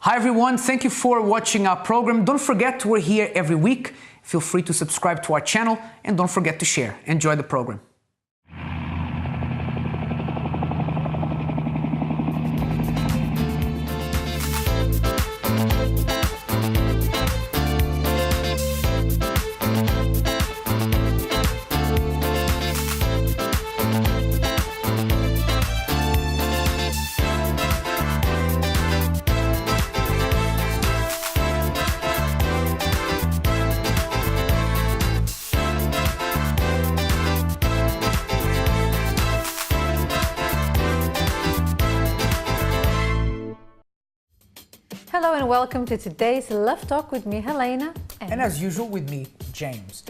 Hi everyone, thank you for watching our program. Don't forget, we're here every week. Feel free to subscribe to our channel and don't forget to share. Enjoy the program. Hello and welcome to today's Love Talk with me, Helena. And as usual with me, James.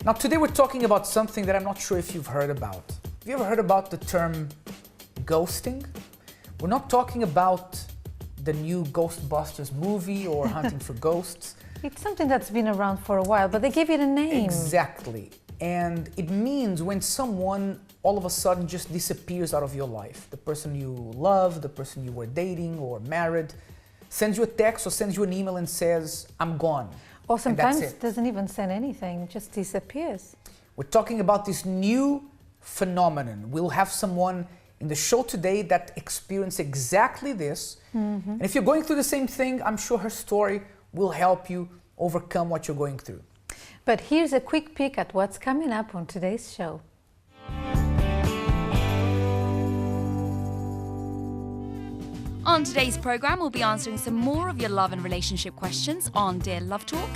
Now today we're talking about something that I'm not sure if you've heard about. Have you ever heard about the term ghosting? We're not talking about the new Ghostbusters movie or Hunting for Ghosts. It's something that's been around for a while, but they give it a name. Exactly. And it means when someone all of a sudden just disappears out of your life. The person you love, the person you were dating or married, sends you a text or sends you an email and says, I'm gone. Or sometimes doesn't even send anything, just disappears. We're talking about this new phenomenon. We'll have someone in the show today that experienced exactly this. And if you're going through the same thing, I'm sure her story will help you overcome what you're going through. But here's a quick peek at what's coming up on today's show. On today's program, we'll be answering some more of your love and relationship questions on Dear Love Talk.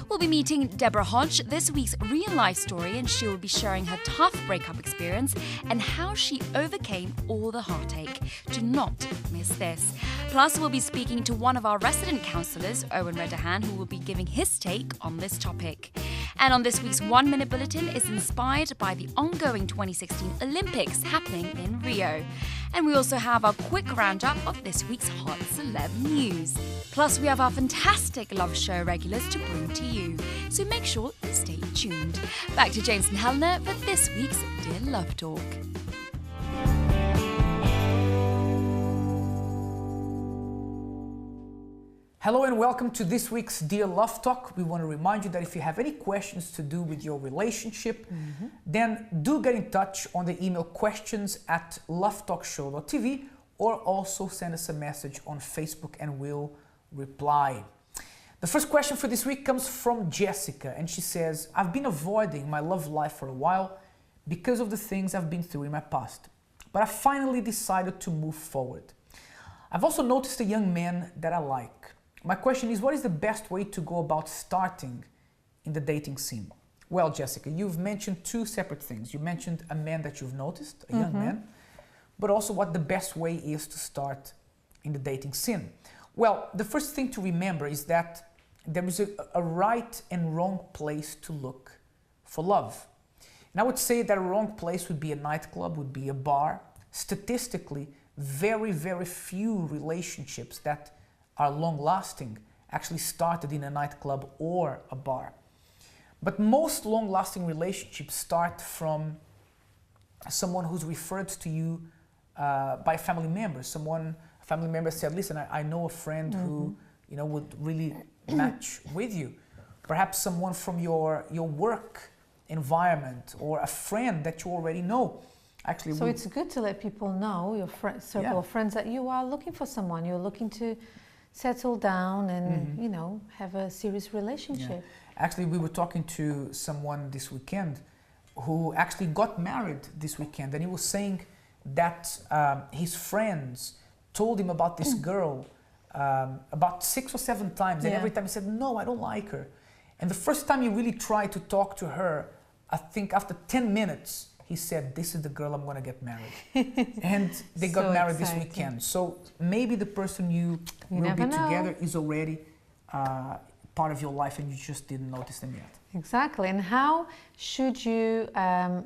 We'll be meeting Deborah Hodge, this week's real-life story, and she will be sharing her tough breakup experience and how she overcame all the heartache. Do not miss this. Plus, we'll be speaking to one of our resident counsellors, Owen Redahan, who will be giving his take on this topic. And on this week's 1 Minute Bulletin is inspired by the ongoing 2016 Olympics happening in Rio. And we also have our quick roundup of this week's hot celeb news. Plus, we have our fantastic love show regulars to bring to you. So make sure you stay tuned. Back to James and Helena for this week's Dear Love Talk. Hello and welcome to this week's Dear Love Talk. We want to remind you that if you have any questions to do with your relationship, then do get in touch on the email questions@lovetalkshow.tv or also send us a message on Facebook and we'll reply. The first question for this week comes from Jessica and she says, I've been avoiding my love life for a while because of the things I've been through in my past, but I finally decided to move forward. I've also noticed a young man that I like. My question is, what is the best way to go about starting in the dating scene? Well, Jessica, you've mentioned two separate things. You mentioned a man that you've noticed, a young man, but also what the best way is to start in the dating scene. Well, the first thing to remember is that there is a right and wrong place to look for love. And I would say that a wrong place would be a nightclub, would be a bar. Statistically, very, very few relationships that are long-lasting actually started in a nightclub or a bar. But most long-lasting relationships start from someone who's referred to you by a family member. A family member said, listen, I know a friend who would really match with you. Perhaps someone from your work environment or a friend that you already know. Actually, so it's good to let people know, your circle of friends, that you are looking for someone. You're looking to settle down and, have a serious relationship. Yeah. Actually, we were talking to someone this weekend who actually got married this weekend, and he was saying that his friends told him about this girl about 6 or 7 times, and every time he said, no, I don't like her. And the first time he really tried to talk to her, I think after 10 minutes, he said, this is the girl I'm going to get married. And they got married this weekend. So maybe the person you will be together is already part of your life and you just didn't notice them yet. Exactly. And how should you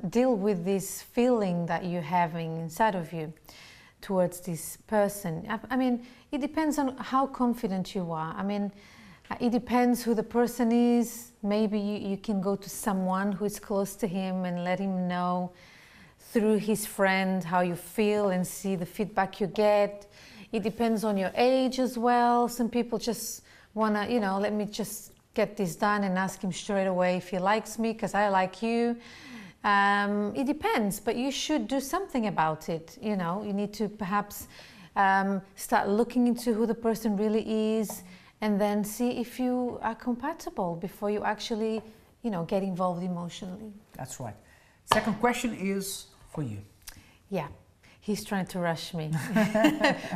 deal with this feeling that you're having inside of you towards this person? I mean, it depends on how confident you are. I mean, it depends who the person is. Maybe you can go to someone who is close to him and let him know through his friend how you feel and see the feedback you get. It depends on your age as well. Some people just want to, you know, let me just get this done and ask him straight away if he likes me because I like you. It depends, but you should do something about it. You know, you need to perhaps start looking into who the person really is and then see if you are compatible before you actually, you know, get involved emotionally. That's right. Second question is for you. Yeah, he's trying to rush me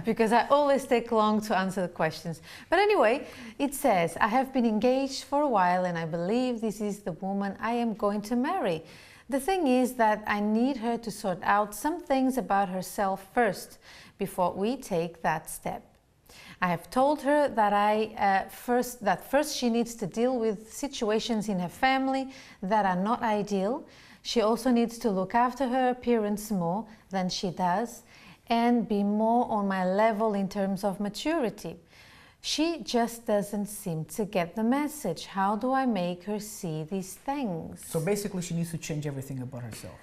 because I always take long to answer the questions. But anyway, it says, I have been engaged for a while and I believe this is the woman I am going to marry. The thing is that I need her to sort out some things about herself first before we take that step. I have told her that first she needs to deal with situations in her family that are not ideal. She also needs to look after her appearance more than she does and be more on my level in terms of maturity. She just doesn't seem to get the message. How do I make her see these things? So basically she needs to change everything about herself.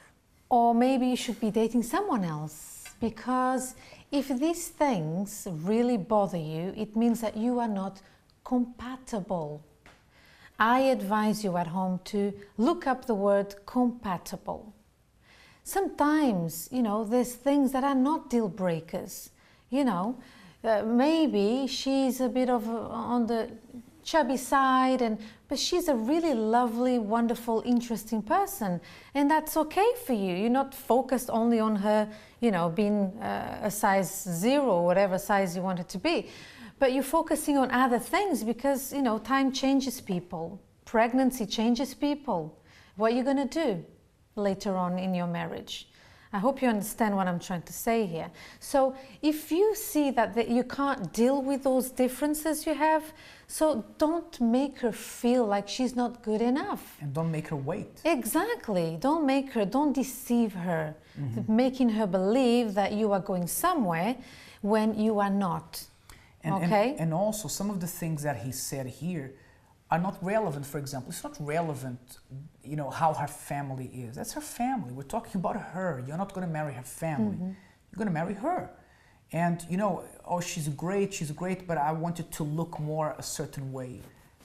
Or maybe you should be dating someone else, because if these things really bother you, it means that you are not compatible. I advise you at home to look up the word compatible. Sometimes, you know, there's things that are not deal breakers. You know, maybe she's a bit of on the chubby side, but she's a really lovely, wonderful, interesting person, and that's okay for you. You're not focused only on her, you know, being a size 0 or whatever size you want it to be. But you're focusing on other things because, you know, time changes people. Pregnancy changes people. What are you going to do later on in your marriage? I hope you understand what I'm trying to say here. So if you see that you can't deal with those differences you have, so don't make her feel like she's not good enough. And don't make her wait. Exactly. Don't deceive her, making her believe that you are going somewhere when you are not. And also, some of the things that he said here are not relevant. For example, it's not relevant, you know, how her family is. That's her family. We're talking about her. You're not going to marry her family. You're going to marry her. And, you know, oh, she's great, but I want it to look more a certain way.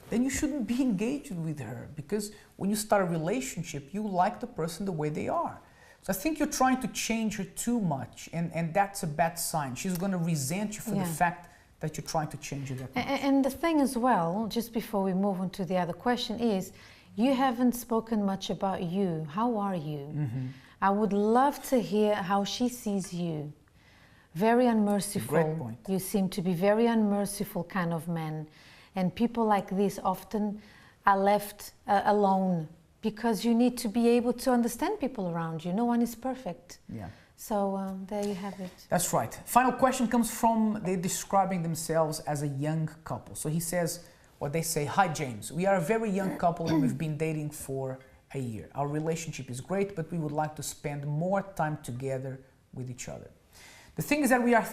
Then you shouldn't be engaged with her, because when you start a relationship, you like the person the way they are. So I think you're trying to change her too much, and that's a bad sign. She's going to resent you for the fact that you're trying to change it that much. And the thing as well, just before we move on to the other question, is you haven't spoken much about you. How are you? I would love to hear how she sees you. Very unmerciful. Great point. You seem to be very unmerciful kind of man. And people like this often are left alone, because you need to be able to understand people around you. No one is perfect. Yeah. So there you have it. That's right. Final question comes from, they're describing themselves as a young couple. So he says, or they say, hi James, we are a very young couple and we've been dating for a year. Our relationship is great, but we would like to spend more time together with each other. The thing is that we are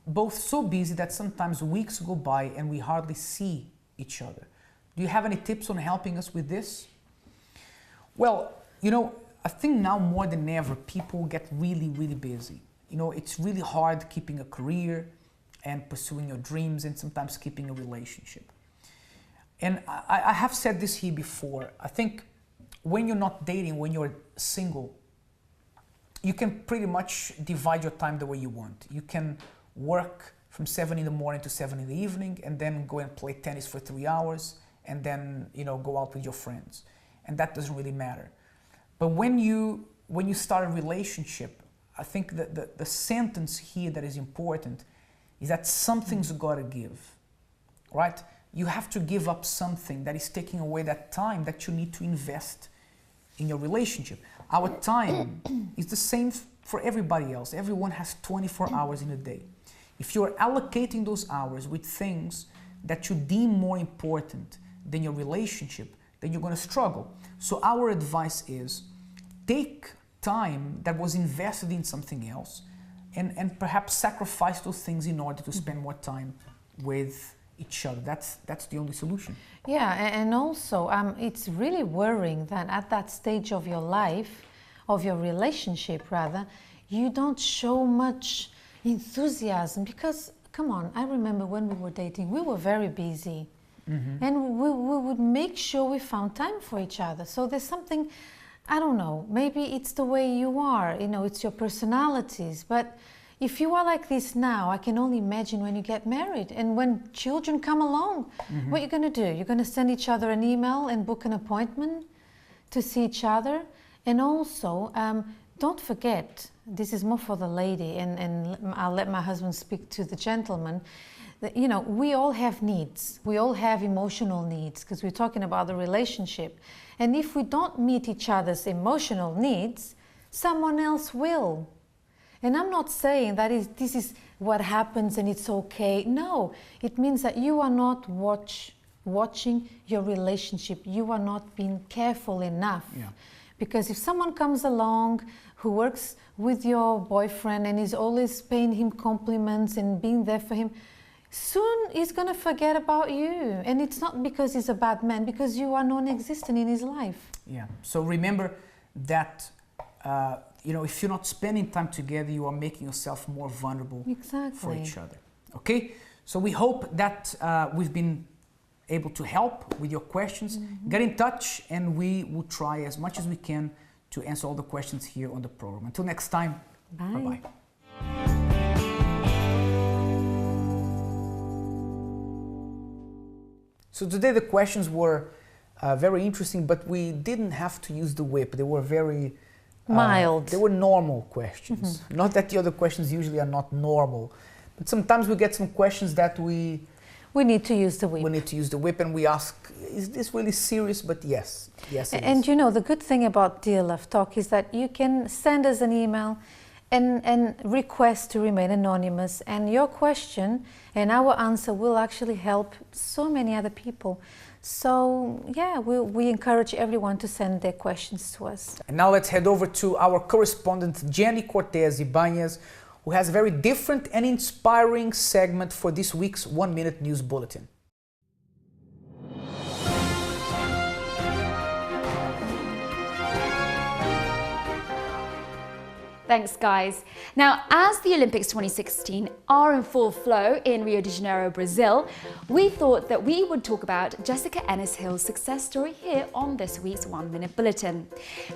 both so busy that sometimes weeks go by and we hardly see each other. Do you have any tips on helping us with this? Well, you know, I think now more than ever, people get really, really busy. You know, it's really hard keeping a career and pursuing your dreams and sometimes keeping a relationship. And I have said this here before. I think when you're not dating, when you're single, you can pretty much divide your time the way you want. You can work from 7 in the morning to 7 in the evening and then go and play tennis for 3 hours and then, you know, go out with your friends. And that doesn't really matter. But when you start a relationship, I think that the sentence here that is important is that something's got to give, right? You have to give up something that is taking away that time that you need to invest in your relationship. Our time is the same for everybody else. Everyone has 24 hours in a day. If you're allocating those hours with things that you deem more important than your relationship, then you're going to struggle. So our advice is take time that was invested in something else and perhaps sacrifice those things in order to spend more time with each other. That's the only solution. Yeah, and also it's really worrying that at that stage of your life, of your relationship rather, you don't show much, enthusiasm, because come on, I remember when we were dating, we were very busy. And we would make sure we found time for each other. So there's something, I don't know, maybe it's the way you are, you know, it's your personalities. But if you are like this now, I can only imagine when you get married and when children come along, what you're going to do? You're going to send each other an email and book an appointment to see each other. And also, don't forget, this is more for the lady, and I'll let my husband speak to the gentleman. That, you know, we all have needs. We all have emotional needs, because we're talking about the relationship. And if we don't meet each other's emotional needs, someone else will. And I'm not saying that this is what happens and it's okay. No, it means that you are not watching your relationship. You are not being careful enough. Yeah. Because if someone comes along who works with your boyfriend and is always paying him compliments and being there for him, soon he's going to forget about you. And it's not because he's a bad man, because you are non-existent in his life. Yeah. So remember that, you know, if you're not spending time together, you are making yourself more vulnerable for each other. Okay? So we hope that we've been able to help with your questions. Get in touch and we will try as much as we can to answer all the questions here on the program. Until next time, bye-bye. So today the questions were very interesting, but we didn't have to use the whip. They were very mild. They were normal questions. Not that the other questions usually are not normal, but sometimes we get some questions that we need to use the whip. We need to use the whip, and we ask, is this really serious? But yes, it and is. You know, the good thing about Dear Love Talk is that you can send us an email and request to remain anonymous, and your question and our answer will actually help so many other people. So yeah, we encourage everyone to send their questions to us. And now let's head over to our correspondent Jenny Cortez Ibanez, who has a very different and inspiring segment for this week's 1 Minute News Bulletin. Thanks, guys. Now, as the Olympics 2016 are in full flow in Rio de Janeiro, Brazil, we thought that we would talk about Jessica Ennis-Hill's success story here on this week's 1 Minute Bulletin.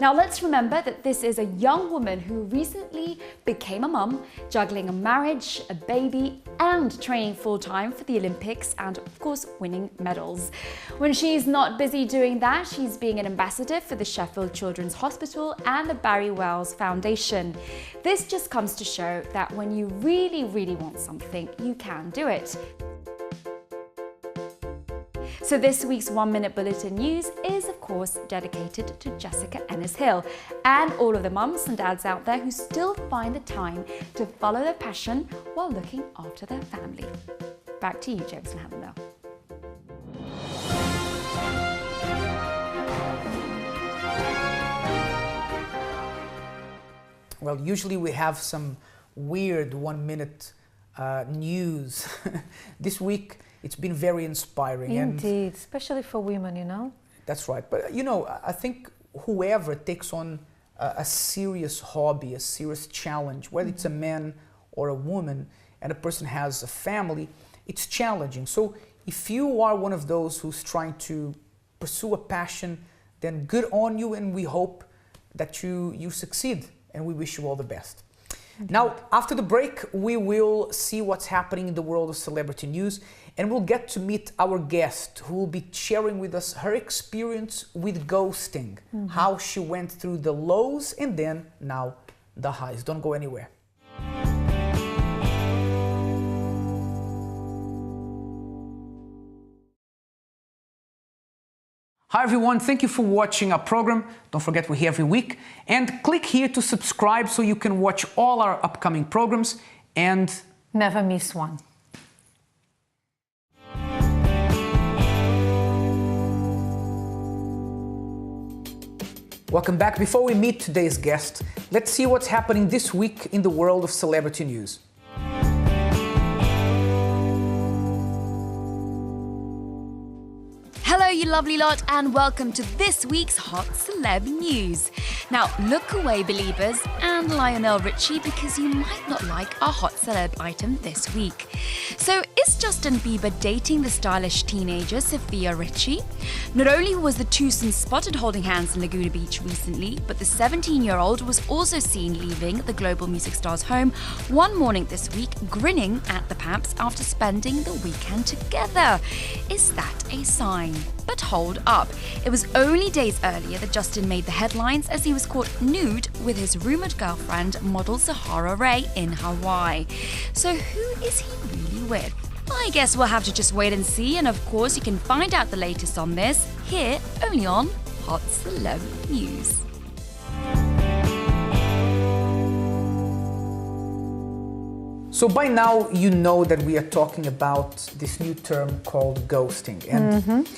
Now, let's remember that this is a young woman who recently became a mum, juggling a marriage, a baby, and training full-time for the Olympics, and of course, winning medals. When she's not busy doing that, she's being an ambassador for the Sheffield Children's Hospital and the Barry Wells Foundation. This just comes to show that when you really, really want something, you can do it. So this week's 1 Minute Bulletin News is, of course, dedicated to Jessica Ennis-Hill and all of the mums and dads out there who still find the time to follow their passion while looking after their family. Back to you, James and Helena. Well, usually we have some weird 1 minute news. This week it's been very inspiring. Indeed, especially for women, you know. That's right. But you know, I think whoever takes on a serious hobby, a serious challenge, whether it's a man or a woman, and a person has a family, it's challenging. So if you are one of those who's trying to pursue a passion, then good on you, and we hope that you succeed. And we wish you all the best. Indeed. Now, after the break, we will see what's happening in the world of celebrity news, and we'll get to meet our guest who will be sharing with us her experience with ghosting, how she went through the lows and then now the highs. Don't go anywhere. Hi everyone, thank you for watching our program. Don't forget we're here every week, and click here to subscribe so you can watch all our upcoming programs and never miss one. Welcome back. Before we meet today's guest, let's see what's happening this week in the world of celebrity news. Hello you lovely lot, and welcome to this week's Hot Celeb News. Now, look away, believers, and Lionel Richie, because you might not like our Hot Celeb item this week. So, is Justin Bieber dating the stylish teenager Sophia Richie? Not only was the twosome spotted holding hands in Laguna Beach recently, but the 17-year-old was also seen leaving the global music star's home one morning this week, grinning at the Paps after spending the weekend together. Is that a sign? But hold up. It was only days earlier that Justin made the headlines as he was caught nude with his rumoured girlfriend, model Zahara Ray, in Hawaii. So who is he really with? I guess we'll have to just wait and see, and of course you can find out the latest on this here only on Hot Celeb News. So by now you know that we are talking about this new term called ghosting, and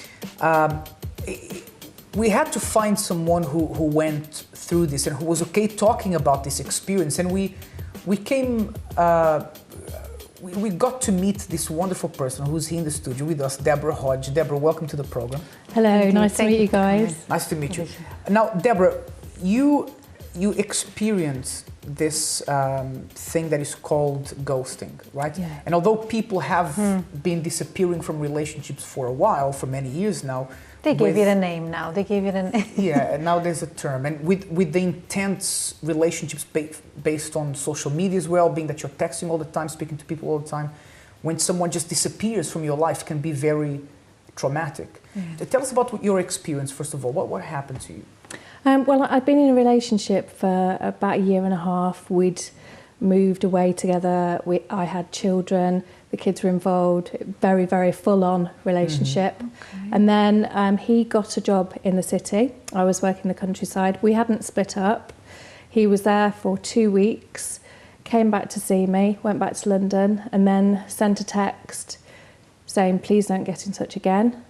we had to find someone who went through this and who was okay talking about this experience, and we got to meet this wonderful person who's here in the studio with us, Deborah Hodge. Deborah, welcome to the program. Hello, nice to meet you guys. Nice to meet you. Now, Deborah, you experienced this thing that is called ghosting, right? Yeah. And although people have been disappearing from relationships for a while, for many years now, They gave it a name now. They gave it a name. Yeah, and now there's a term. And with the intense relationships based on social media as well, being that you're texting all the time, speaking to people all the time, when someone just disappears from your life can be very traumatic. Yeah. Tell us about your experience, first of all. What happened to you? Well, I'd been in a relationship for about a year and a half. We'd moved away together. I had children. The kids were involved. Very, very full-on relationship. Okay. And then he got a job in the city. I was working the countryside. We hadn't split up. He was there for 2 weeks, came back to see me, went back to London, and then sent a text saying, please don't get in touch again.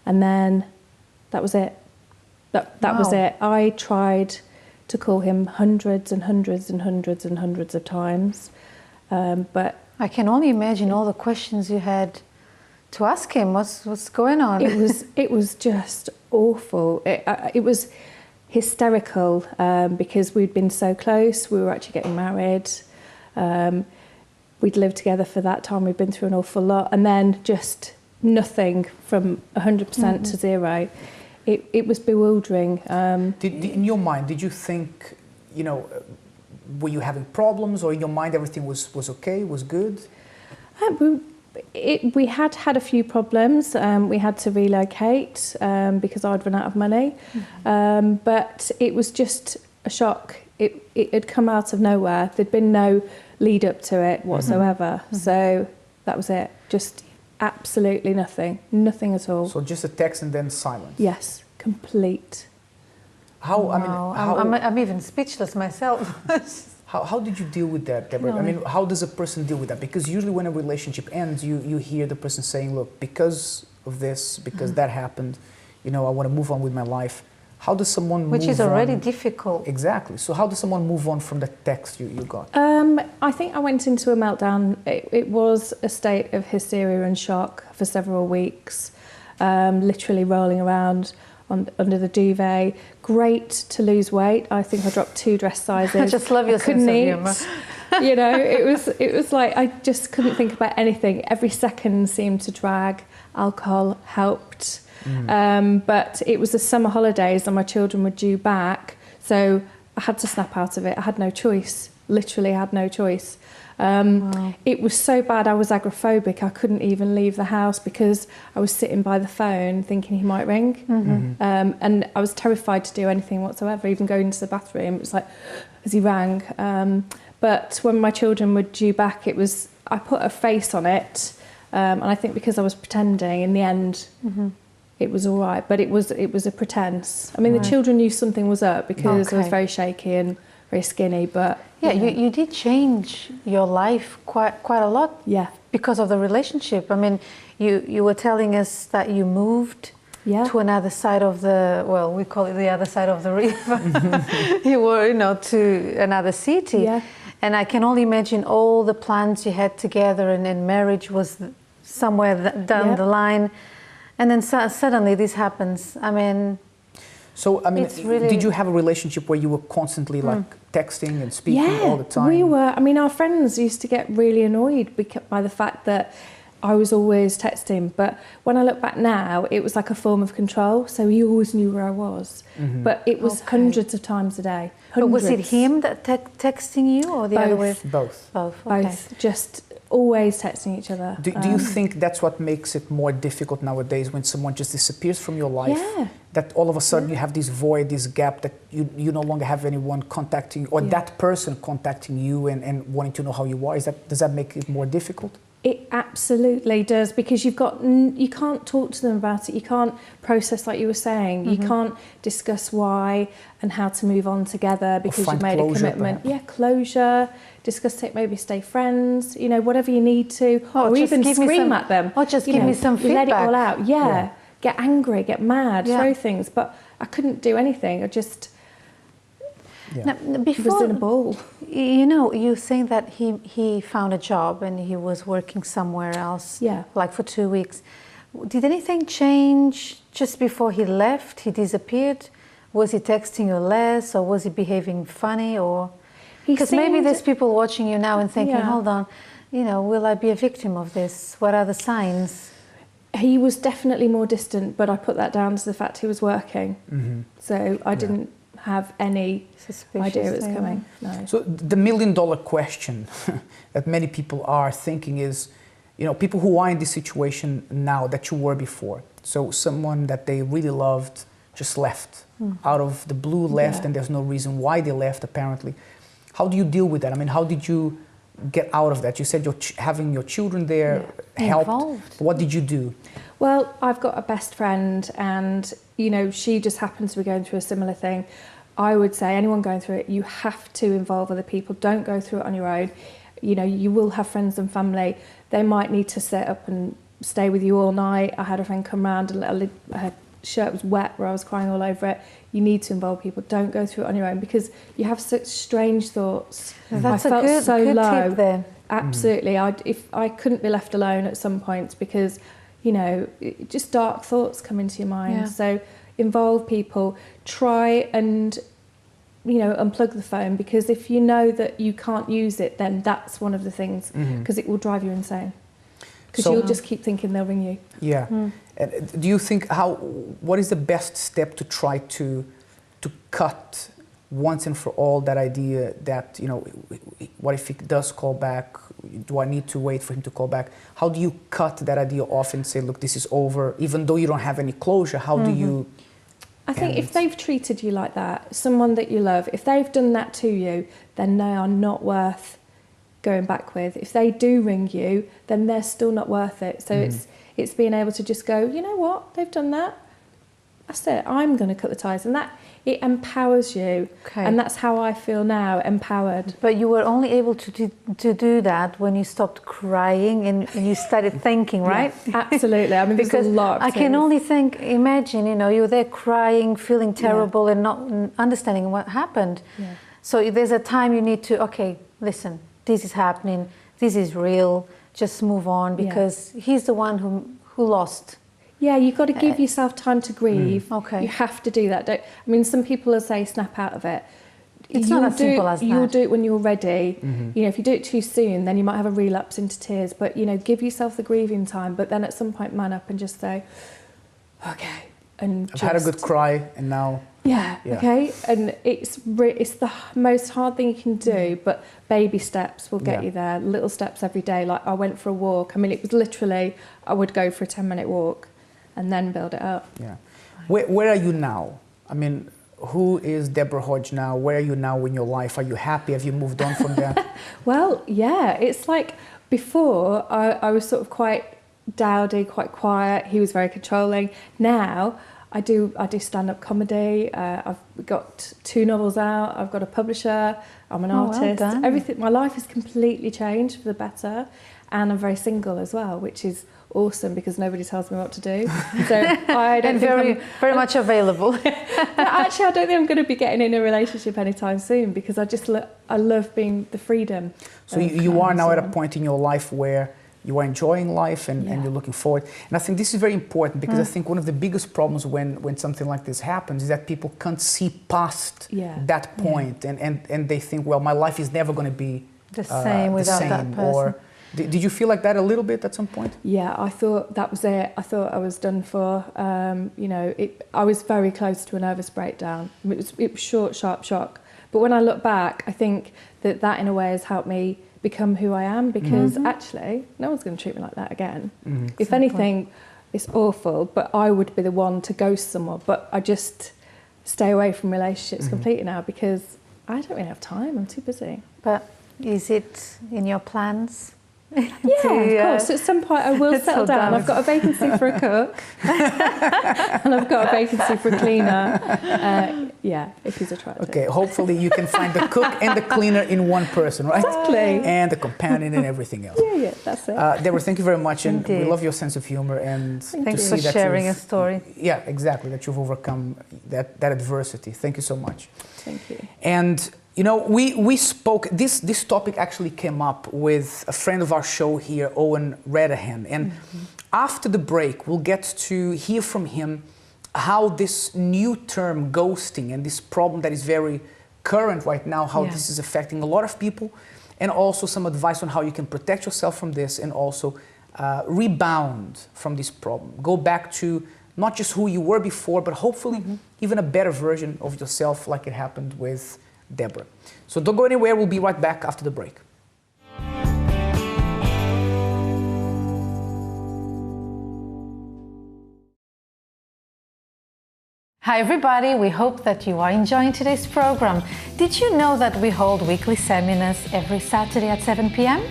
And then that was it. That was it. I tried to call him hundreds and hundreds and hundreds and hundreds of times, but I can only imagine all the questions you had to ask him. What's going on? It was just awful. It was hysterical because we'd been so close. We were actually getting married. We'd lived together for that time. We'd been through an awful lot, and then just nothing from 100% to zero. It was bewildering. In your mind, did you think, were you having problems, or in your mind everything was okay, was good? We had a few problems. We had to relocate because I'd run out of money. But it was just a shock. It had come out of nowhere. There'd been no lead up to it whatsoever. So that was it. Just absolutely nothing at all. So just a text and then silence. Yes, complete. I'm even speechless myself. How did you deal with that, Deborah? No. I mean, how does a person deal with that? Because usually when a relationship ends, you hear the person saying, look, because of this, because that happened, I want to move on with my life. How does someone move on? Which is already difficult. Exactly. So how does someone move on from the text you got? I think I went into a meltdown. It was a state of hysteria and shock for several weeks, literally rolling around under the duvet. Great to lose weight. I think I dropped 2 dress sizes. I just love your sense of humour. It was like I just couldn't think about anything. Every second seemed to drag. Alcohol helped. But it was the summer holidays and my children were due back, so I had to snap out of it. I had no choice, literally had no choice. Wow. It was so bad, I was agoraphobic. I couldn't even leave the house because I was sitting by the phone thinking he might ring. And I was terrified to do anything whatsoever, even going into the bathroom. It was like, as he rang. But when my children were due back, I put a face on it. And I think because I was pretending, in the end, it was all right. But it was a pretense. I mean, the children knew something was up because I was very shaky and very skinny. But yeah, you did change your life quite a lot. Yeah, because of the relationship. I mean, you were telling us that you moved to another side of we call it the other side of the river. You were, to another city. Yeah. And I can only imagine all the plans you had together, and then marriage was somewhere down the line. And then suddenly this happens. I mean, so I mean, it's really... did you have a relationship where you were constantly like texting and speaking all the time? We were. I mean, our friends used to get really annoyed by the fact that I was always texting. But when I look back now, it was like a form of control. So he always knew where I was. But it was hundreds of times a day. Hundreds. But was it him that texting you, or the other way? Both. Okay. Both. Just always texting each other. Do you think that's what makes it more difficult nowadays, when someone just disappears from your life? Yeah. That all of a sudden you have this void, this gap, that you no longer have anyone contacting, or that person contacting you and wanting to know how you are. Does that make it more difficult? It absolutely does, because you can't talk to them about it. You can't process, like you were saying. You can't discuss why and how to move on together because you've made a commitment. Perhaps. Closure. Discuss it. Maybe stay friends. Whatever you need to, or even scream at them. Or just give me some feedback. Let it all out. Yeah. Get angry. Get mad. Throw things. But I couldn't do anything. I just. Now, before, was in a ball. You saying that he found a job and he was working somewhere else, like for 2 weeks. Did anything change just before he left? He disappeared? Was he texting you less, or was he behaving funny? Or because maybe there's people watching you now and thinking, hold on, will I be a victim of this? What are the signs? He was definitely more distant, but I put that down to the fact he was working. So I didn't have any idea it was coming. No. So the $1 million question that many people are thinking is, people who are in this situation now that you were before. So someone that they really loved just left, out of the blue left, and there's no reason why they left apparently. How do you deal with that? I mean, how did you get out of that? You said having your children there helped. Involved. What did you do? Well, I've got a best friend, and she just happens to be going through a similar thing. I would say anyone going through it, you have to involve other people. Don't go through it on your own. You will have friends and family. They might need to set up and stay with you all night. I had a friend come round and her shirt was wet where I was crying all over it. You need to involve people. Don't go through it on your own, because you have such strange thoughts. That's I felt good low. tip there. Absolutely. If I couldn't be left alone at some points, because just dark thoughts come into your mind. So involve people. Try and unplug the phone, because if you know that you can't use it, then that's one of the things, because it will drive you insane. Because you'll just keep thinking they'll ring you. Yeah. Do you think what is the best step to try to cut once and for all that idea that, what if he does call back? Do I need to wait for him to call back? How do you cut that idea off and say, look, this is over, even though you don't have any closure? How do you... I think if they've treated you like that, someone that you love, if they've done that to you, then they are not worth going back with. If they do ring you, then they're still not worth it. So it's being able to just go, you know what, they've done that. That's it. I'm going to cut the ties, and that it empowers you. Okay. And that's how I feel now, empowered. But you were only able to do that when you stopped crying and you started thinking, right? Yeah, absolutely. I mean, because a lot of I can only imagine, you're there crying, feeling terrible, and not understanding what happened. Yeah. So there's a time you need to, okay, listen, this is happening, this is real, just move on, because he's the one who lost. Yeah, you've got to give yourself time to grieve. Okay. You have to do that. Some people will say snap out of it. It's not as simple as that. You'll do it when you're ready. If you do it too soon, then you might have a relapse into tears. But, give yourself the grieving time. But then at some point, man up and just say, okay. And I've had a good cry, and now... Yeah, okay. And it's the most hard thing you can do, but baby steps will get you there. Little steps every day. Like I went for a walk. I mean, it was literally, I would go for a 10-minute walk and then build it up. Yeah. Where are you now? I mean, who is Deborah Hodge now? Where are you now in your life? Are you happy? Have you moved on from there? Well, yeah. It's like before, I was sort of quite dowdy, quite quiet. He was very controlling. Now, I do stand-up comedy. I've got 2 novels out. I've got a publisher. I'm an artist. Well done. Everything. My life has completely changed for the better, and I'm very single as well, which is awesome because nobody tells me what to do. So I don't and very much available. Actually, I don't think I'm going to be getting in a relationship anytime soon because I love being the freedom. So you are now at a point in your life where you are enjoying life and you're looking forward. And I think this is very important because I think one of the biggest problems when something like this happens is that people can't see past that point and they think, well, my life is never going to be the same without that person. Or did you feel like that a little bit at some point? Yeah, I thought that was it. I thought I was done for. You know, I was very close to a nervous breakdown. It was short, sharp shock. But when I look back, I think that in a way has helped me become who I am, because actually no one's going to treat me like that again. If anything, it's awful, but I would be the one to ghost someone. But I just stay away from relationships completely now because I don't really have time. I'm too busy. But is it in your plans? Yeah, of course. At some point I will settle down. I've got a vacancy for a cook and I've got a vacancy for a cleaner. Yeah, if he's attractive. Okay, hopefully you can find the cook and the cleaner in one person, right? Exactly. And the companion and everything else. Yeah, that's it. Deborah, thank you very much, and Indeed. we love your sense of humor. And Thanks for sharing a story. Yeah, exactly, that you've overcome that adversity. Thank you so much. Thank you. And you know, we spoke, this topic actually came up with a friend of our show here, Owen Redahan. And after the break, we'll get to hear from him how this new term ghosting and this problem that is very current right now, how this is affecting a lot of people, and also some advice on how you can protect yourself from this and also rebound from this problem. Go back to not just who you were before, but hopefully even a better version of yourself, like it happened with Deborah. So don't go anywhere, we'll be right back after the break. Hi everybody, we hope that you are enjoying today's program. Did you know that we hold weekly seminars every Saturday at 7 p.m?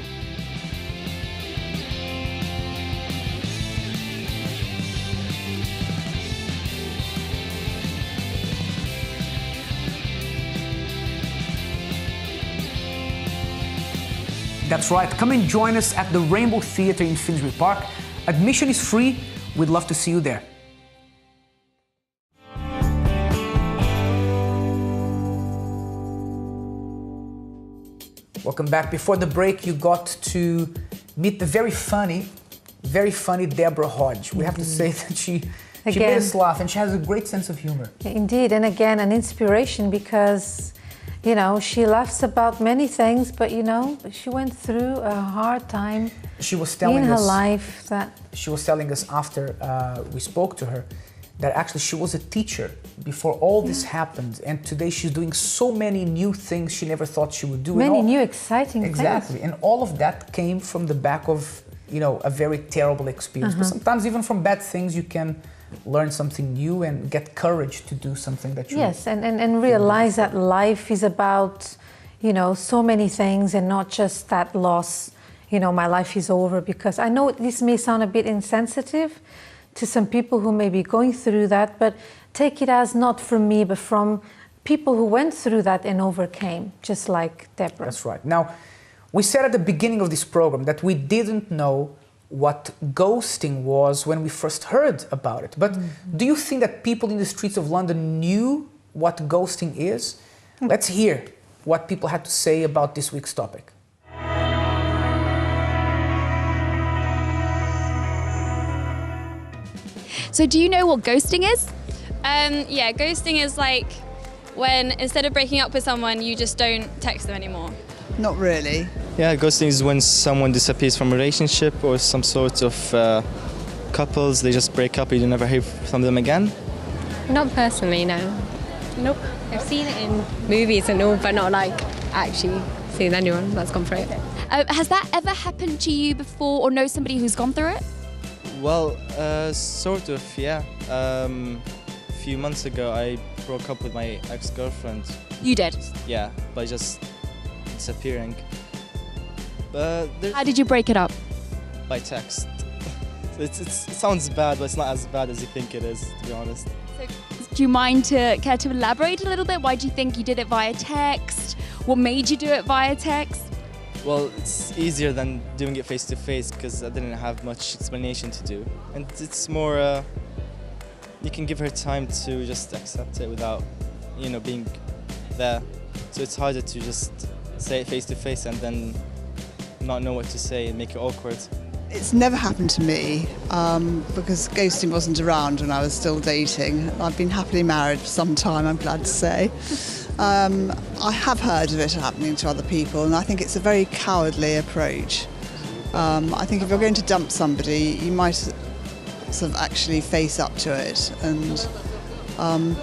That's right, come and join us at the Rainbow Theatre in Finsbury Park. Admission is free, we'd love to see you there. Welcome back. Before the break, you got to meet the very funny Deborah Hodge. We have to say that she made us laugh and she has a great sense of humor. Indeed, and again, an inspiration because, you know, she laughs about many things, but you know, she went through a hard time in her life. She was telling us after we spoke to her that actually she was a teacher before all this happened, and today she's doing so many new things she never thought she would do. Many new exciting things. Exactly, and all of that came from the back of, you know, a very terrible experience. But sometimes even from bad things you can learn something new and get courage to do something that you... Yes, and realize that life is about, you know, so many things and not just that loss, you know, my life is over. Because I know this may sound a bit insensitive to some people who may be going through that, but take it as not from me, but from people who went through that and overcame, just like Deborah. That's right. Now, we said at the beginning of this program that we didn't know what ghosting was when we first heard about it. But do you think that people in the streets of London knew what ghosting is? Let's hear what people had to say about this week's topic. So do you know what ghosting is? Yeah, ghosting is like when instead of breaking up with someone, you just don't text them anymore. Not really. Yeah, ghosting is when someone disappears from a relationship or some sort of couples, they just break up, you never hear from them again. Not personally, no. Nope. I've seen it in movies and all, but not like actually seen anyone that's gone through it. Has that ever happened to you before, or know somebody who's gone through it? Well, sort of, yeah. A few months ago, I broke up with my ex-girlfriend. You did? Yeah, by just disappearing. How did you break it up? By text. It sounds bad, but it's not as bad as you think it is, to be honest. So, do you care to elaborate a little bit? Why do you think you did it via text? What made you do it via text? Well, it's easier than doing it face-to-face because I didn't have much explanation to do. And it's more, you can give her time to just accept it without, you know, being there. So it's harder to just say it face-to-face and then not know what to say and make it awkward. It's never happened to me because ghosting wasn't around when I was still dating. I've been happily married for some time, I'm glad to say. I have heard of it happening to other people, and I think it's a very cowardly approach. I think if you're going to dump somebody, you might sort of actually face up to it and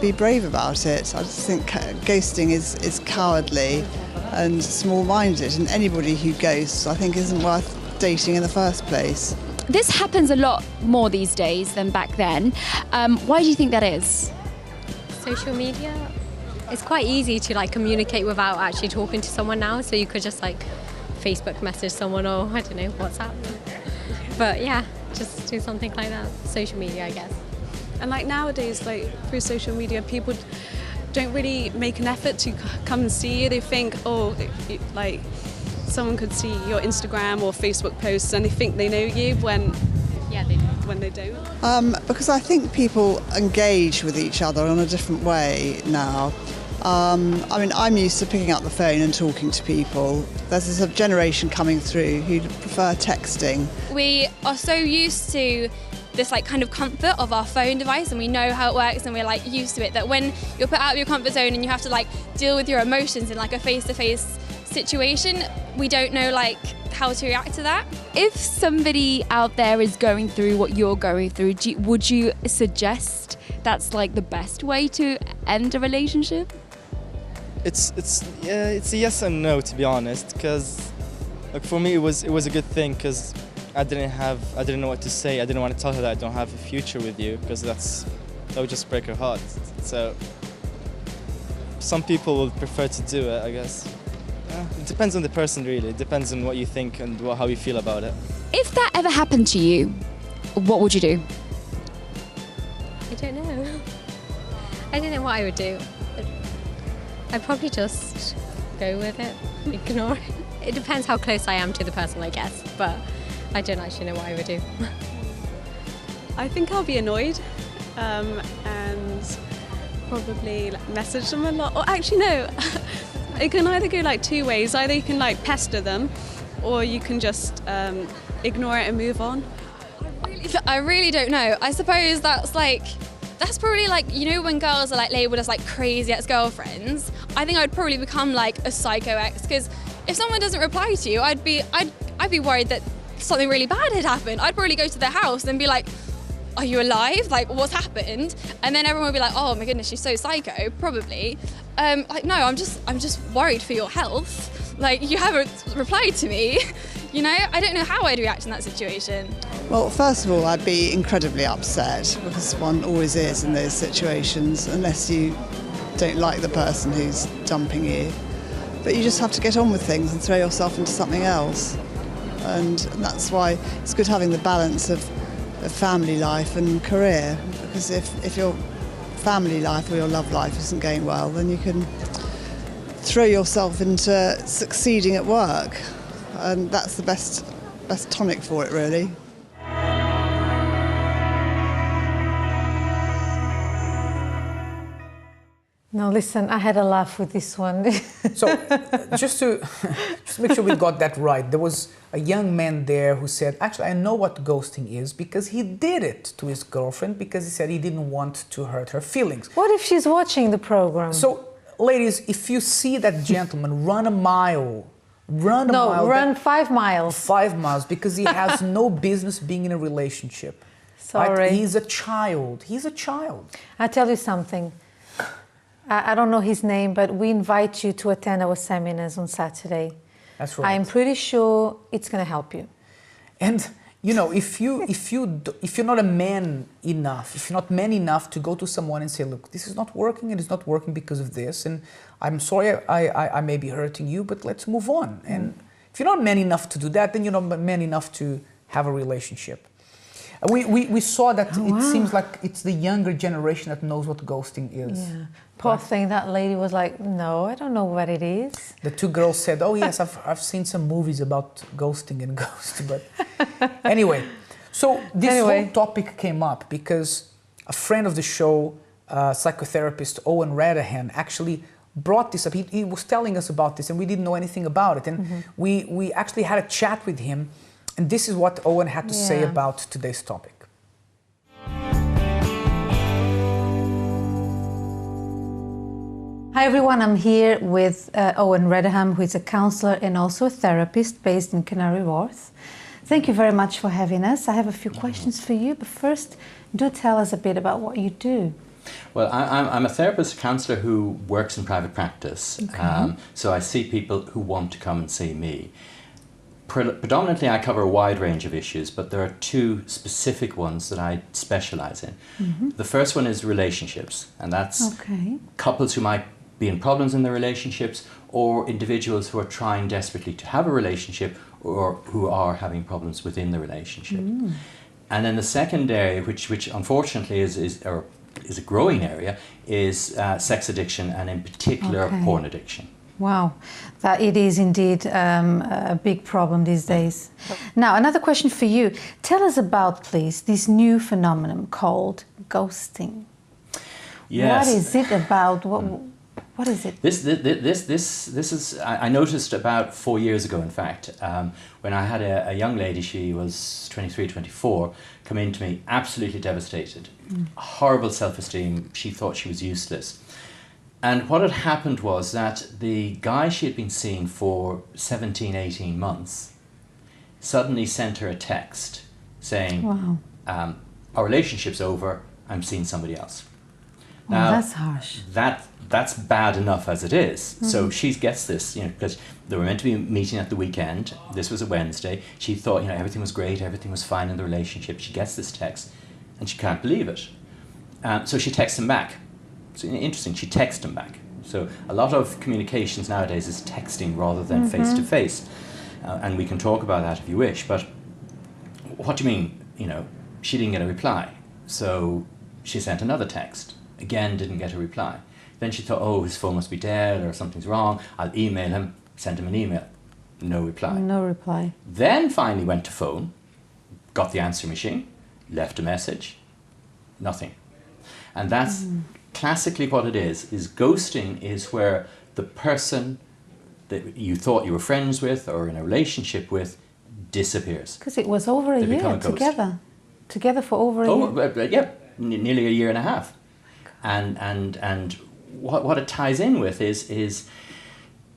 be brave about it. I just think ghosting is cowardly and small-minded, and anybody who ghosts, I think, isn't worth dating in the first place. This happens a lot more these days than back then. Why do you think that is? Social media. It's quite easy to like communicate without actually talking to someone now. So you could just like Facebook message someone or I don't know, WhatsApp. But yeah, just do something like that. Social media, I guess. And like nowadays, like through social media, people don't really make an effort to come and see you. They think, oh, like someone could see your Instagram or Facebook posts and they think they know you when they don't. Because I think people engage with each other in a different way now. I mean, I'm used to picking up the phone and talking to people. There's this generation coming through who prefer texting. We are so used to this like kind of comfort of our phone device, and we know how it works and we're like used to it, that when you're put out of your comfort zone and you have to like deal with your emotions in like a face-to-face situation, we don't know like how to react to that. If somebody out there is going through what you're going through, would you suggest that's like the best way to end a relationship? It's a yes and no, to be honest, because like for me it was a good thing, because I didn't know what to say. I didn't want to tell her that I don't have a future with you, because that would just break her heart. So some people will prefer to do it, I guess. It depends on the person, really. It depends on what you think and how you feel about it. If that ever happened to you, what would you do? I don't know. I don't know what I would do. I'd probably just go with it, ignore it. It depends how close I am to the person, I guess, but I don't actually know what I would do. I think I'll be annoyed and probably like, message them a lot. Or actually, no. It can either go like two ways. Either you can like pester them, or you can just ignore it and move on. I really don't know. I suppose that's probably like, you know, when girls are like labelled as like crazy ex-girlfriends, I think I'd probably become like a psycho ex, because if someone doesn't reply to you, I'd be worried that something really bad had happened. I'd probably go to their house and be like, are you alive? Like, what's happened? And then everyone would be like, oh my goodness, she's so psycho, probably. Like, no, I'm just worried for your health. Like, you haven't replied to me. You know, I don't know how I'd react in that situation. Well, first of all, I'd be incredibly upset, because one always is in those situations, unless you don't like the person who's dumping you. But you just have to get on with things and throw yourself into something else. And that's why it's good having the balance of family life and career, because if your family life or your love life isn't going well, then you can throw yourself into succeeding at work, and that's the best tonic for it, really. No, listen, I had a laugh with this one. So, just to make sure we got that right, there was a young man there who said, actually, I know what ghosting is, because he did it to his girlfriend, because he said he didn't want to hurt her feelings. What if she's watching the program? So, ladies, if you see that gentleman, run a mile. Run 5 miles. 5 miles, because he has no business being in a relationship. Sorry. Right? He's a child. He's a child. I tell you something. I don't know his name, but we invite you to attend our seminars on Saturday. That's right. I'm pretty sure it's going to help you. And you know, if you're not a man enough, if you're not man enough to go to someone and say, look, this is not working, and it's not working because of this, and I'm sorry, I may be hurting you, but let's move on. And if you're not man enough to do that, then you're not man enough to have a relationship. We saw that it seems like it's the younger generation that knows what ghosting is. Yeah. Poor thing, that lady was like, no, I don't know what it is. The two girls said, oh yes, I've seen some movies about ghosting and ghosts. But anyway, so this whole topic came up because a friend of the show, psychotherapist Owen Radahan, actually brought this up. He was telling us about this and we didn't know anything about it. And we actually had a chat with him And this is what Owen had to say Yeah. about today's topic. Hi everyone, I'm here with Owen Redham, who is a counsellor and also a therapist based in Canary Wharf. Thank you very much for having us. I have a few questions for you, but first, do tell us a bit about what you do. Well, I'm a therapist, counsellor who works in private practice. Okay. So I see people who want to come and see me. Predominantly, I cover a wide range of issues, but there are two specific ones that I specialise in. The first one is relationships, and that's Okay. couples who might be in problems in their relationships, or individuals who are trying desperately to have a relationship or who are having problems within the relationship. And then the second area, which unfortunately is a growing area, is sex addiction, and in particular Okay. porn addiction. Wow, that it is indeed a big problem these days. Now, another question for you. Tell us about, please, this new phenomenon called ghosting. Yes. What is it about? What is it? This is, I noticed about 4 years ago, in fact, when I had a young lady, she was 23, 24, come in to me absolutely devastated, horrible self-esteem, she thought she was useless. And what had happened was that the guy she had been seeing for 17, 18 months suddenly sent her a text saying, Wow. our relationship's over, I'm seeing somebody else. Oh, Now, that's harsh. that's bad enough as it is. So she gets this, because they were meant to be meeting at the weekend. This was a Wednesday. She thought, everything was great, everything was fine in the relationship. She gets this text, and she can't believe it. So she texts him back. It's interesting. She texts him back. So a lot of communications nowadays is texting rather than face to face, and we can talk about that if you wish. But what do you mean? She didn't get a reply, so she sent another text. Again, didn't get a reply. Then she thought, oh, his phone must be dead or something's wrong. I'll email him, send him an email. No reply. No reply. Then finally went to phone, got the answer machine, left a message, nothing. And that's classically what it is ghosting is where the person that you thought you were friends with or in a relationship with disappears. Because it was over a They become year a ghost. together. Together for over a year. Yeah, nearly a year and a half. And what it ties in with is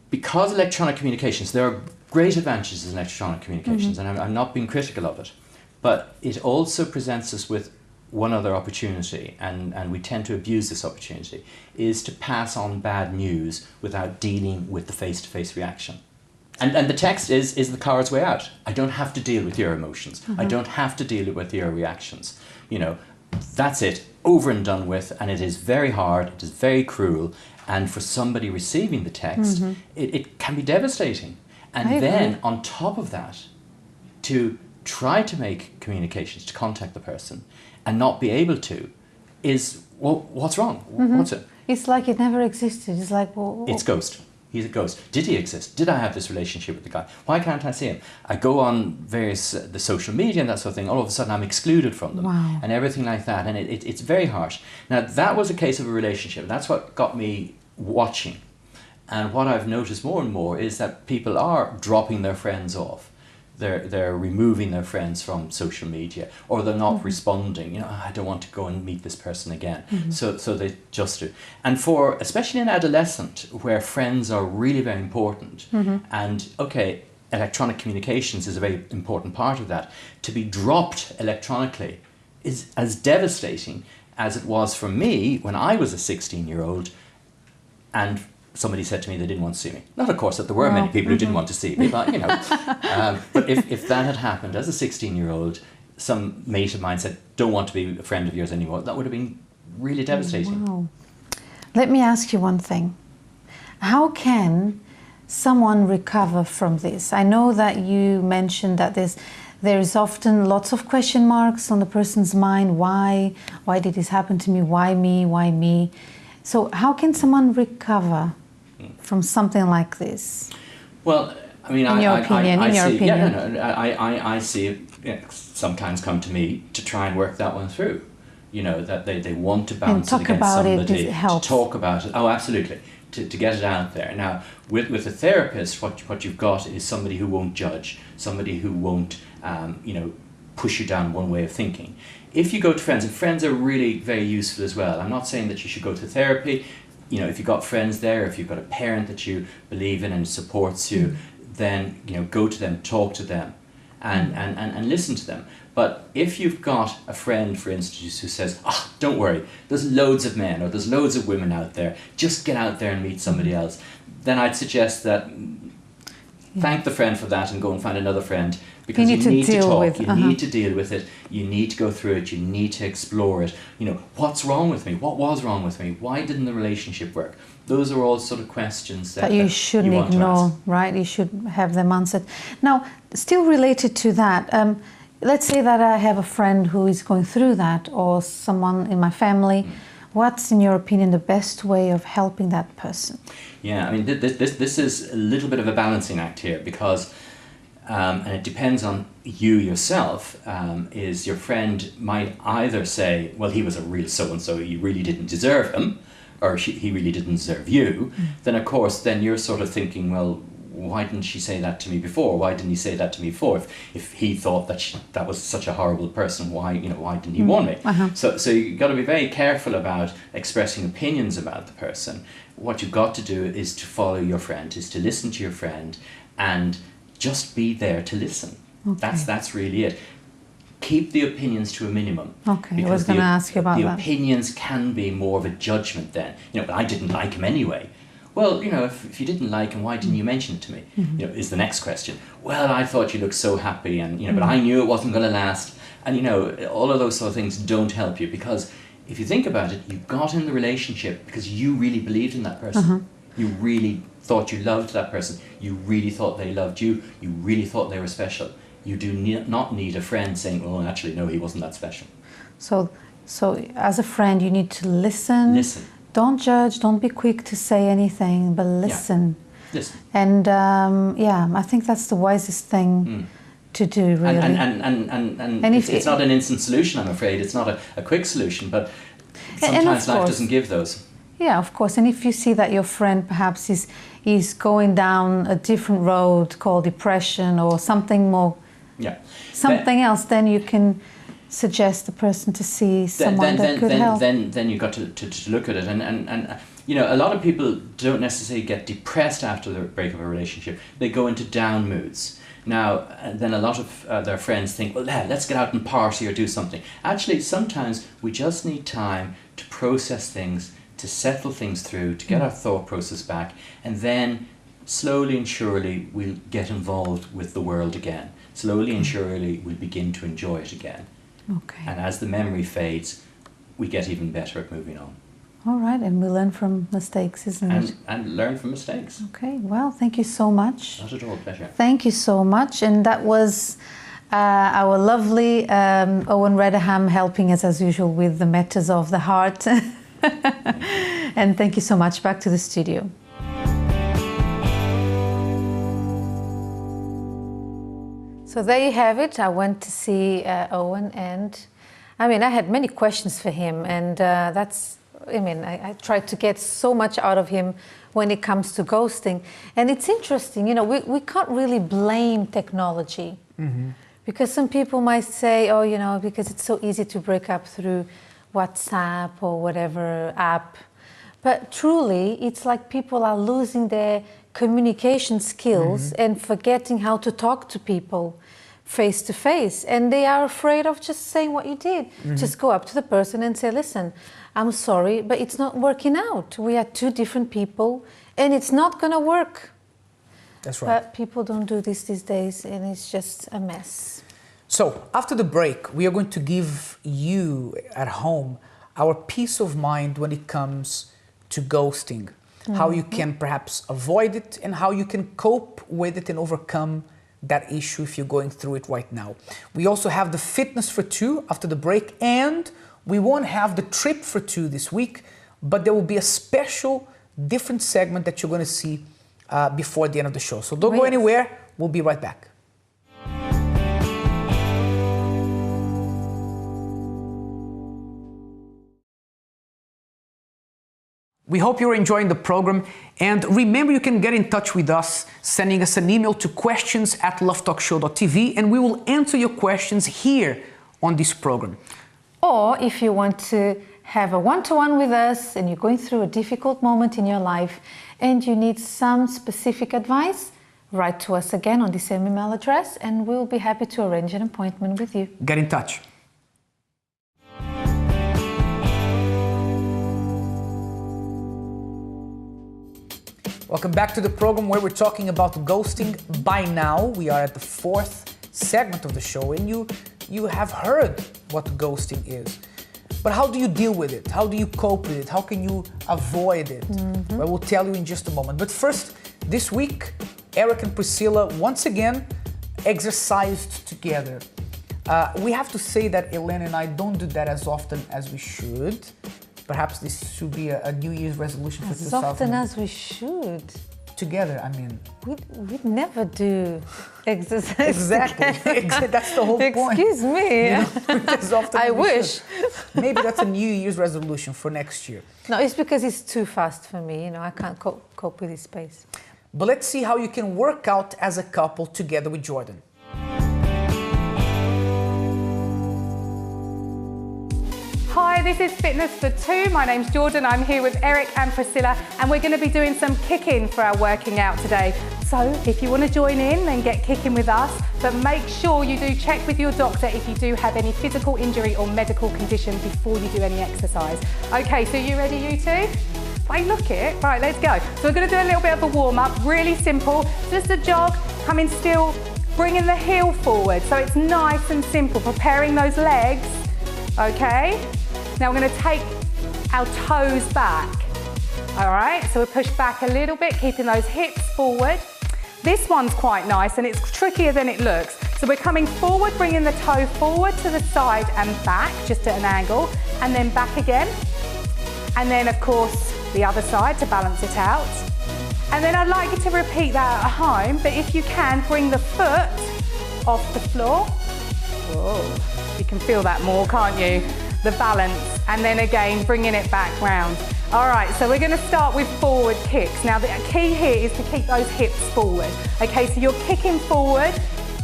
because electronic communications, there are great advantages in electronic communications, and I'm not being critical of it, but it also presents us with one other opportunity, and we tend to abuse this opportunity, is to pass on bad news without dealing with the face-to-face reaction. And the text is the coward's way out. I don't have to deal with your emotions. I don't have to deal with your reactions. That's it, over and done with, and it is very hard, it is very cruel, and for somebody receiving the text, it can be devastating. And then, on top of that, to try to make communications, to contact the person, and not be able to, is, well, what's wrong? What's it? It's like it never existed. It's like, well, It's ghost. He's a ghost. Did he exist? Did I have this relationship with the guy? Why can't I see him? I go on various the social media and that sort of thing. All of a sudden, I'm excluded from them, Wow. and everything like that. And it's very harsh. Now, that was a case of a relationship. That's what got me watching. And what I've noticed more and more is that people are dropping their friends off. They're removing their friends from social media, or they're not responding. I don't want to go and meet this person again. So they just do. And for especially an adolescent, where friends are really very important, and okay, electronic communications is a very important part of that. To be dropped electronically is as devastating as it was for me when I was a 16-year-old, and somebody said to me they didn't want to see me. Not, of course, that there were many people who didn't want to see me, but, but if that had happened as a 16-year-old, some mate of mine said, don't want to be a friend of yours anymore, that would have been really devastating. wow. Let me ask you one thing. How can someone recover from this? I know that you mentioned that there's often lots of question marks on the person's mind. Why did this happen to me? Why me? Why me? So how can someone recover from something like this? Well, I mean, In your opinion. I see it sometimes come to me to try and work that one through. That they want to bounce it talk against about it, somebody, it helps. to talk about it. Oh, absolutely. To get it out there. Now, with a therapist, what you've got is somebody who won't judge, somebody who won't push you down one way of thinking. If you go to friends, and friends are really very useful as well. I'm not saying that you should go to therapy. If you've got friends there, if you've got a parent that you believe in and supports you, then go to them, talk to them, and listen to them. But if you've got a friend, for instance, who says, don't worry, there's loads of men or there's loads of women out there, just get out there and meet somebody else, then I'd suggest that thank the friend for that and go and find another friend, because you need to talk, you need to deal with it, you need to go through it, you need to explore it. What's wrong with me? What was wrong with me? Why didn't the relationship work? Those are all sort of questions that you shouldn't ignore, right? You should have them answered. Now, still related to that, let's say that I have a friend who is going through that, or someone in my family. What's, in your opinion, the best way of helping that person? Yeah, I mean, this is a little bit of a balancing act here, because, and it depends on you yourself, is your friend might either say, well, he was a real so-and-so, you really didn't deserve him, or he really didn't deserve you. Then, of course, then you're sort of thinking, well, why didn't she say that to me before? Why didn't he say that to me before? If he thought that that was such a horrible person, why didn't he warn me? So you've got to be very careful about expressing opinions about the person. What you've got to do is to follow your friend, is to listen to your friend, and just be there to listen. Okay. That's really it. Keep the opinions to a minimum. Okay, I was going to ask you about that. The opinions can be more of a judgment then. But I didn't like him anyway. Well, if you didn't like him, why didn't you mention it to me? Is the next question. Well, I thought you looked so happy, and but I knew it wasn't going to last. And all of those sort of things don't help you, because if you think about it, you got in the relationship because you really believed in that person. You really thought you loved that person. You really thought they loved you. You really thought they were special. You do not need a friend saying, "Oh, actually, no, he wasn't that special." So as a friend, you need to listen. Listen. Don't judge, don't be quick to say anything, but listen. Yeah. Listen. And I think that's the wisest thing to do, really. And it's not an instant solution, I'm afraid. It's not a quick solution, but sometimes life doesn't give those. Yeah, of course. And if you see that your friend perhaps is going down a different road called depression or something more, something else, then you can suggest the person to see someone that could help. Then you've got to look at it, and a lot of people don't necessarily get depressed after the break of a relationship. They go into down moods. Now, and then a lot of their friends think, well, let's get out and party or do something. Actually, sometimes we just need time to process things, to settle things through, to get our thought process back, and then slowly and surely we'll get involved with the world again. Slowly and surely we'll begin to enjoy it again. Okay. And as the memory fades, we get even better at moving on. All right, and we learn from mistakes, isn't it? And learn from mistakes. Okay, well, thank you so much. Not at all, pleasure. Thank you so much. And that was our lovely Owen Redham helping us, as usual, with the matters of the heart. And thank you so much. Back to the studio. So there you have it. I went to see Owen, and I had many questions for him, and I tried to get so much out of him when it comes to ghosting. And it's interesting, we can't really blame technology, because some people might say, because it's so easy to break up through WhatsApp or whatever app. But truly, it's like people are losing their communication skills and forgetting how to talk to people face to face, and they are afraid of just saying what you did. Just go up to the person and say, listen, I'm sorry, but it's not working out. We are two different people and it's not going to work. That's right. But people don't do this these days, and it's just a mess. So after the break, we are going to give you at home our peace of mind when it comes to ghosting. How you can perhaps avoid it, and how you can cope with it and overcome that issue if you're going through it right now. We also have the fitness for two after the break, and we won't have the trip for two this week, but there will be a special different segment that you're going to see before the end of the show. So don't go anywhere. We'll be right back. We hope you're enjoying the program, and remember you can get in touch with us sending us an email to questions@lovetalkshow.tv, and we will answer your questions here on this program. Or if you want to have a one-to-one with us and you're going through a difficult moment in your life and you need some specific advice, write to us again on the same email address and we'll be happy to arrange an appointment with you. Get in touch. Welcome back to the program where we're talking about ghosting. By now, we are at the 4th segment of the show, and you have heard what ghosting is. But how do you deal with it? How do you cope with it? How can you avoid it? I will tell you in just a moment. But first, this week, Eric and Priscilla once again exercised together. We have to say that Helena and I don't do that as often as we should. Perhaps this should be a New Year's resolution for 2000. As often as we should. Together, I mean. We'd never do exercise. Exactly. That's the whole point. Excuse me. You know, as often I as we wish. should. Maybe that's a New Year's resolution for next year. No, it's because it's too fast for me. You know, I can't cope with this pace. But let's see how you can work out as a couple together with Jordan. Hi, this is Fitness for Two. My name's Jordan. I'm here with Eric and Priscilla, and we're going to be doing some kicking for our working out today. So if you want to join in, then get kicking with us, but make sure you do check with your doctor if you do have any physical injury or medical condition before you do any exercise. Okay, so you ready, you two? I look it. Right, let's go. So we're going to do a little bit of a warm-up, really simple. Just a jog, coming still, bringing the heel forward. So it's nice and simple, preparing those legs. Okay? Now we're going to take our toes back. All right, so we push back a little bit, keeping those hips forward. This one's quite nice and it's trickier than it looks. So we're coming forward, bringing the toe forward to the side and back, just at an angle, and then back again. And then of course, the other side to balance it out. And then I'd like you to repeat that at home, but if you can, bring the foot off the floor. Whoa, you can feel that more, can't you? The balance, and then again, bringing it back round. All right, so we're gonna start with forward kicks. Now the key here is to keep those hips forward. Okay, so you're kicking forward,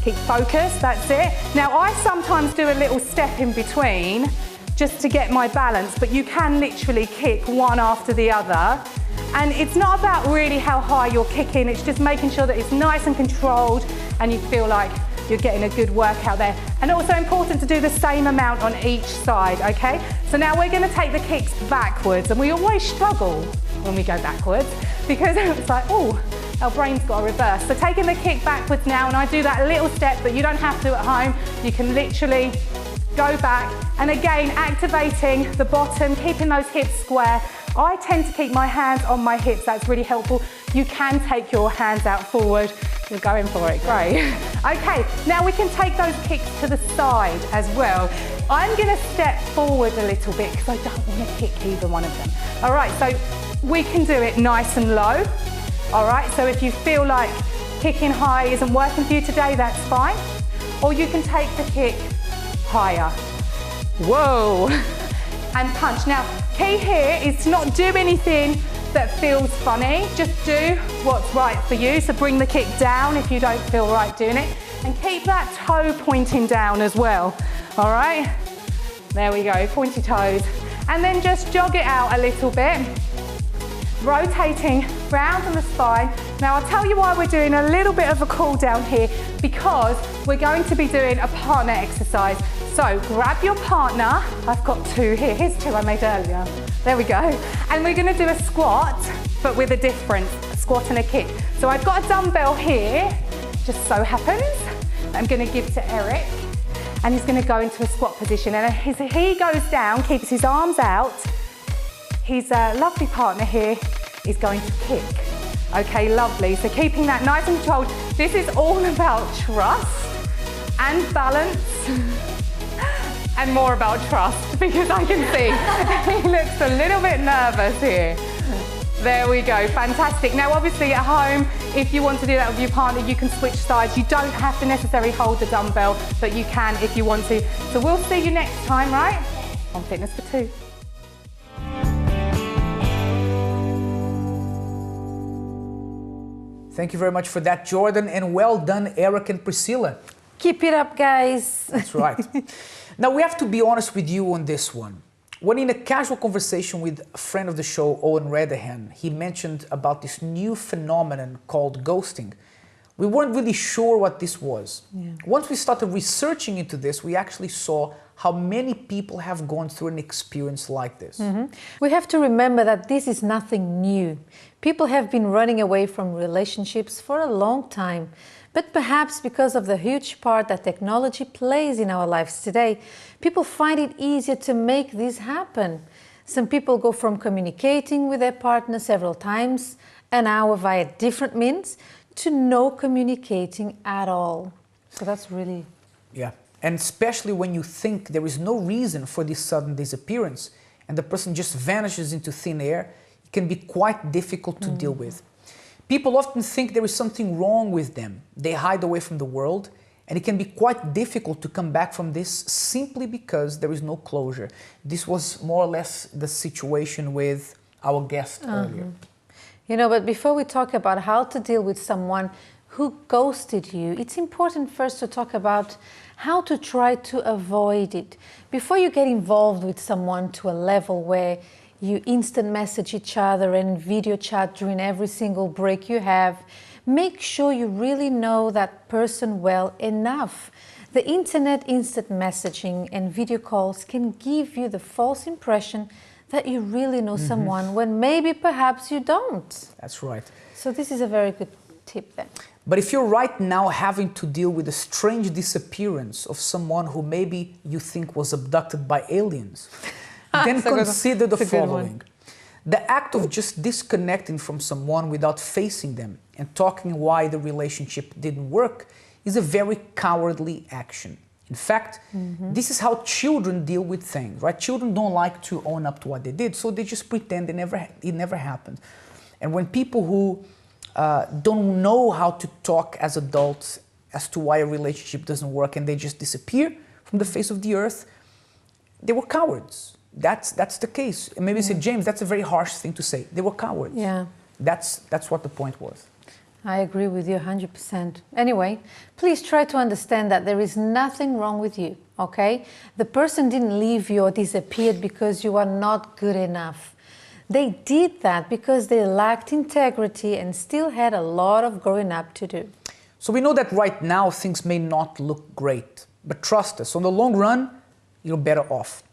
keep focused, that's it. Now I sometimes do a little step in between just to get my balance, but you can literally kick one after the other. And it's not about really how high you're kicking, it's just making sure that it's nice and controlled and you feel like you're getting a good workout there. And also important to do the same amount on each side, okay? So now we're gonna take the kicks backwards, and we always struggle when we go backwards because it's like, oh, our brain's got to reverse. So taking the kick backwards now, and I do that little step, but you don't have to at home. You can literally go back, and again, activating the bottom, keeping those hips square. I tend to keep my hands on my hips, that's really helpful. You can take your hands out forward. You're going for it, great. Okay, now we can take those kicks to the side as well. I'm gonna step forward a little bit because I don't wanna kick either one of them. All right, so we can do it nice and low. All right, so if you feel like kicking high isn't working for you today, that's fine. Or you can take the kick higher. Whoa, and punch. Now, key here is to not do anything that feels funny, just do what's right for you. So bring the kick down if you don't feel right doing it, and keep that toe pointing down as well. All right, there we go, pointy toes. And then just jog it out a little bit, rotating round on the spine. Now I'll tell you why we're doing a little bit of a cool down here, because we're going to be doing a partner exercise. So grab your partner, I've got two here, here's two I made earlier. There we go. And we're gonna do a squat, but with a difference, a squat and a kick. So I've got a dumbbell here, just so happens. I'm gonna give to Eric, and he's gonna go into a squat position. And as he goes down, keeps his arms out, his lovely partner here is going to kick. Okay, lovely. So keeping that nice and controlled. This is all about trust and balance. And more about trust, because I can see he looks a little bit nervous here. There we go, fantastic. Now obviously at home, if you want to do that with your partner, you can switch sides. You don't have to necessarily hold the dumbbell, but you can if you want to. So we'll see you next time, right? On Fitness for Two. Thank you very much for that, Jordan, and well done, Eric and Priscilla. Keep it up, guys. That's right. Now, we have to be honest with you on this one. When in a casual conversation with a friend of the show, Owen Redahan, he mentioned about this new phenomenon called ghosting. We weren't really sure what this was. Yeah. Once we started researching into this, we actually saw how many people have gone through an experience like this. Mm-hmm. We have to remember that this is nothing new. People have been running away from relationships for a long time. But perhaps because of the huge part that technology plays in our lives today, people find it easier to make this happen. Some people go from communicating with their partner several times an hour via different means to no communicating at all. So that's really... Yeah, and especially when you think there is no reason for this sudden disappearance and the person just vanishes into thin air, it can be quite difficult to deal with. People often think there is something wrong with them. They hide away from the world, and it can be quite difficult to come back from this simply because there is no closure. This was more or less the situation with our guest earlier. You know, but before we talk about how to deal with someone who ghosted you, it's important first to talk about how to try to avoid it. Before you get involved with someone to a level where you instant message each other and video chat during every single break you have, make sure you really know that person well enough. The internet instant messaging and video calls can give you the false impression that you really know someone when maybe perhaps you don't. That's right. So this is a very good tip then. But if you're right now having to deal with a strange disappearance of someone who maybe you think was abducted by aliens, then consider the following. The act of just disconnecting from someone without facing them and talking why the relationship didn't work is a very cowardly action. In fact, this is how children deal with things, right? Children don't like to own up to what they did, so they just pretend it never happened. And when people who don't know how to talk as adults as to why a relationship doesn't work and they just disappear from the face of the earth, they were cowards. That's the case. And maybe you say, James, that's a very harsh thing to say. They were cowards. Yeah. That's what the point was. I agree with you 100%. Anyway, please try to understand that there is nothing wrong with you, okay? The person didn't leave you or disappeared because you are not good enough. They did that because they lacked integrity and still had a lot of growing up to do. So we know that right now things may not look great, but trust us, on the long run, you're better off.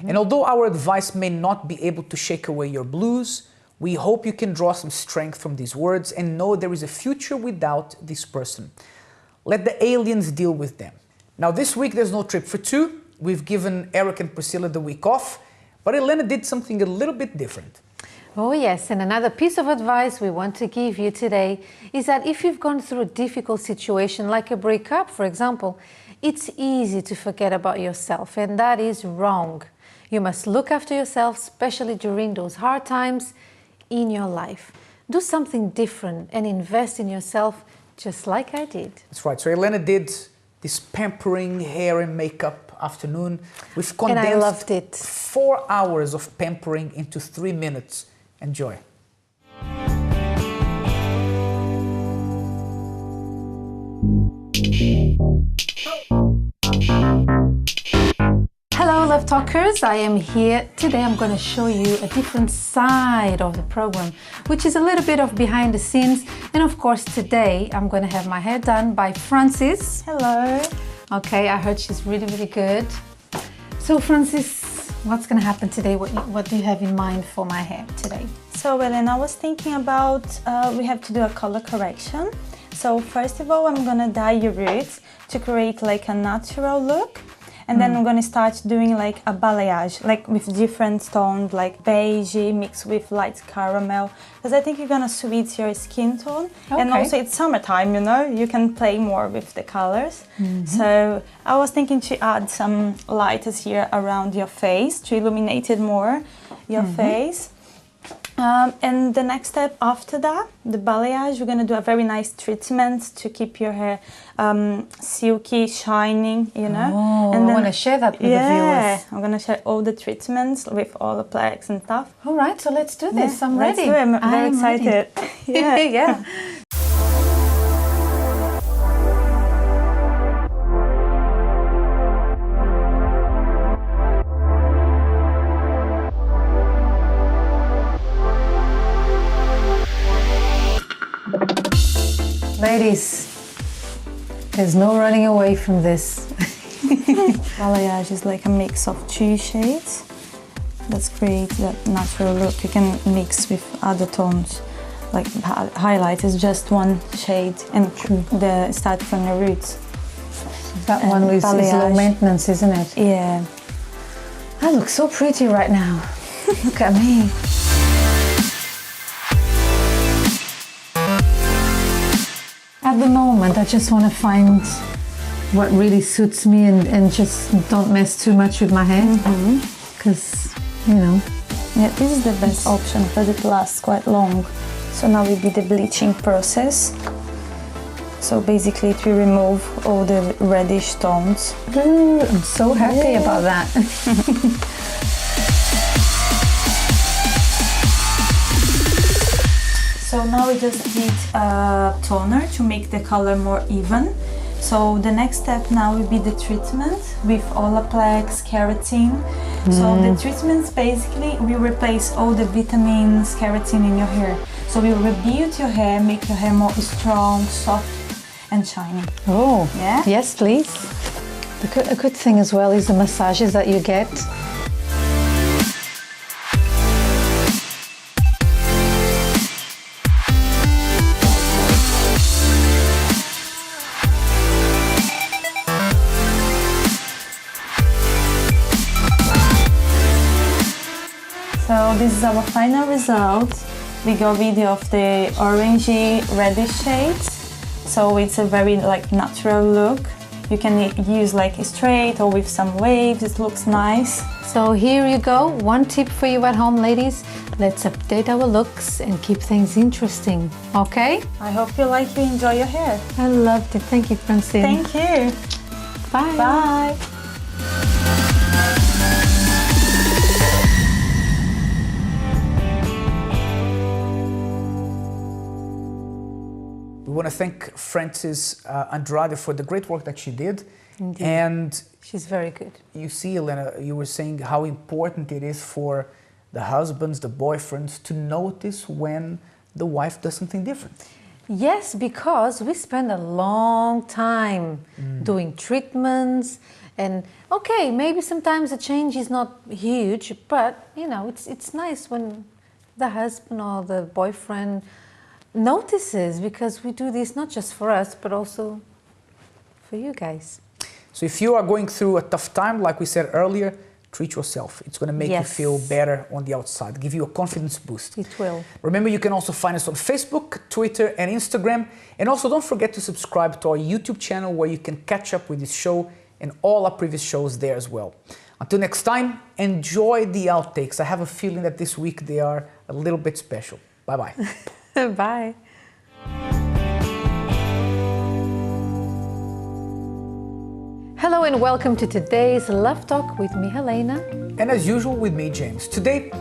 And although our advice may not be able to shake away your blues, we hope you can draw some strength from these words and know there is a future without this person. Let the aliens deal with them. Now this week there's no trip for two. We've given Eric and Priscilla the week off, but Helena did something a little bit different. Oh yes, and another piece of advice we want to give you today is that if you've gone through a difficult situation like a breakup, for example, it's easy to forget about yourself, and that is wrong. You must look after yourself, especially during those hard times in your life. Do something different and invest in yourself just like I did. That's right. So Helena did this pampering hair and makeup afternoon. We've condensed and I loved it. 4 hours of pampering into 3 minutes. Enjoy. Hello Love Talkers, I am here. Today I'm going to show you a different side of the program, which is a little bit of behind the scenes. And of course today I'm going to have my hair done by Francis. Hello. Okay, I heard she's really, really good. So Francis, what's going to happen today? What do you have in mind for my hair today? So Elena, I was thinking about, we have to do a color correction. So first of all, I'm going to dye your roots to create like a natural look. And then I'm going to start doing like a balayage, like with different tones, like beige mixed with light caramel, because I think you're going to suit your skin tone. Okay. And also it's summertime, you know, you can play more with the colors. So I was thinking to add some lighters here around your face to illuminate it more, your face. And the next step after that, the balayage, we're going to do a very nice treatment to keep your hair silky, shining, you know. Oh, and then, I want to share that with the viewers. Yeah, I'm going to share all the treatments with all the plaques and stuff. All right, so let's do this. I'm ready. Let's do it. I'm very excited. Yeah. Ladies, there's no running away from this. Balayage is like a mix of 2 shades. Let's create that natural look. You can mix with other tones. Like highlight is just 1 shade and start from the roots. That one is low maintenance, isn't it? Yeah. I look so pretty right now. Look at me. At the moment, I just want to find what really suits me and just don't mess too much with my hair. Because, you know. Yeah, this is the best option because it lasts quite long. So now will be the bleaching process. So basically it will remove all the reddish tones. Ooh, I'm so happy about that. So now we just need a toner to make the color more even. So the next step now will be the treatment with Olaplex, keratin. So the treatments basically will replace all the vitamins, keratin in your hair. So we will rebuild your hair, make your hair more strong, soft and shiny. Oh, yeah? Yes, please. A good thing as well is the massages that you get. So this is our final result. We got rid of the orangey reddish shades. So it's a very like natural look. You can use like straight or with some waves, it looks nice. So here you go, 1 tip for you at home, ladies. Let's update our looks and keep things interesting, okay? I hope you enjoy your hair. I loved it. Thank you, Francine. Thank you. Bye. Bye. We want to thank Frances Andrade for the great work that she did. Indeed. And she's very good. You see, Helena, you were saying how important it is for the husbands, the boyfriends, to notice when the wife does something different. Yes, because we spend a long time doing treatments, and okay, maybe sometimes the change is not huge, but you know, it's nice when the husband or the boyfriend notices, because we do this not just for us, but also for you guys. So if you are going through a tough time, like we said earlier, treat yourself. It's going to make you feel better on the outside, give you a confidence boost. It will. Remember, you can also find us on Facebook, Twitter and Instagram. And also don't forget to subscribe to our YouTube channel, where you can catch up with this show and all our previous shows there as well. Until next time, enjoy the outtakes. I have a feeling that this week they are a little bit special. Bye-bye. Bye. Hello and welcome to today's Love Talk with me, Helena. And as usual with me, James. Today.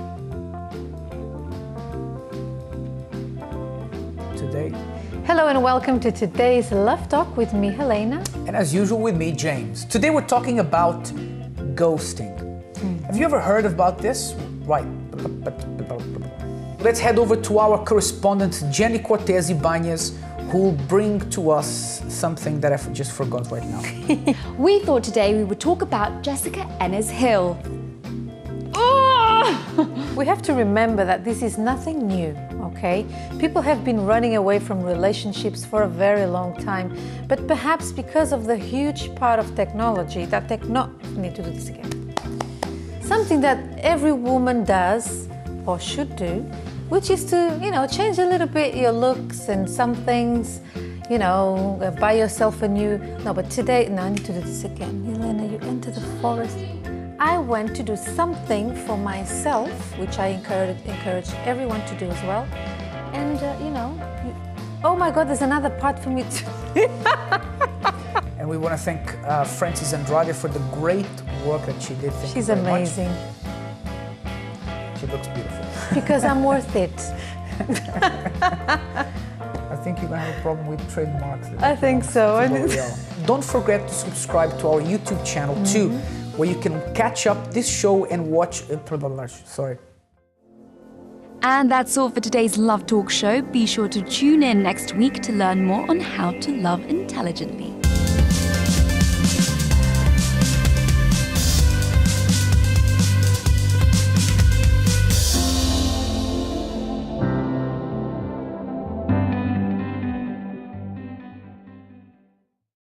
Hello and welcome to today's Love Talk with me, Helena. And as usual with me, James. Today we're talking about ghosting. Have you ever heard about this? Right. Let's head over to our correspondent, Jenny Cortez Ibanez, who will bring to us something that I just forgot right now. We thought today we would talk about Jessica Ennis Hill. We have to remember that this is nothing new, okay? People have been running away from relationships for a very long time, but perhaps because of the huge part of technology that need to do this again. Something that every woman does or should do, which is to, you know, change a little bit your looks and some things, you know, buy yourself a new, no, but today, no, I need to do this again. Helena, you enter the forest. I went to do something for myself, which I encourage everyone to do as well. And, you know, oh my God, there's another part for me too. And we want to thank Frances Andrade for the great work that she did. Thank She's you very amazing. Much. She looks beautiful. Because I'm worth it. I think you're going to have a problem with trademarks. I think so. Don't forget to subscribe to our YouTube channel too, where you can catch up this show and watch. And that's all for today's Love Talk show. Be sure to tune in next week to learn more on how to love intelligently.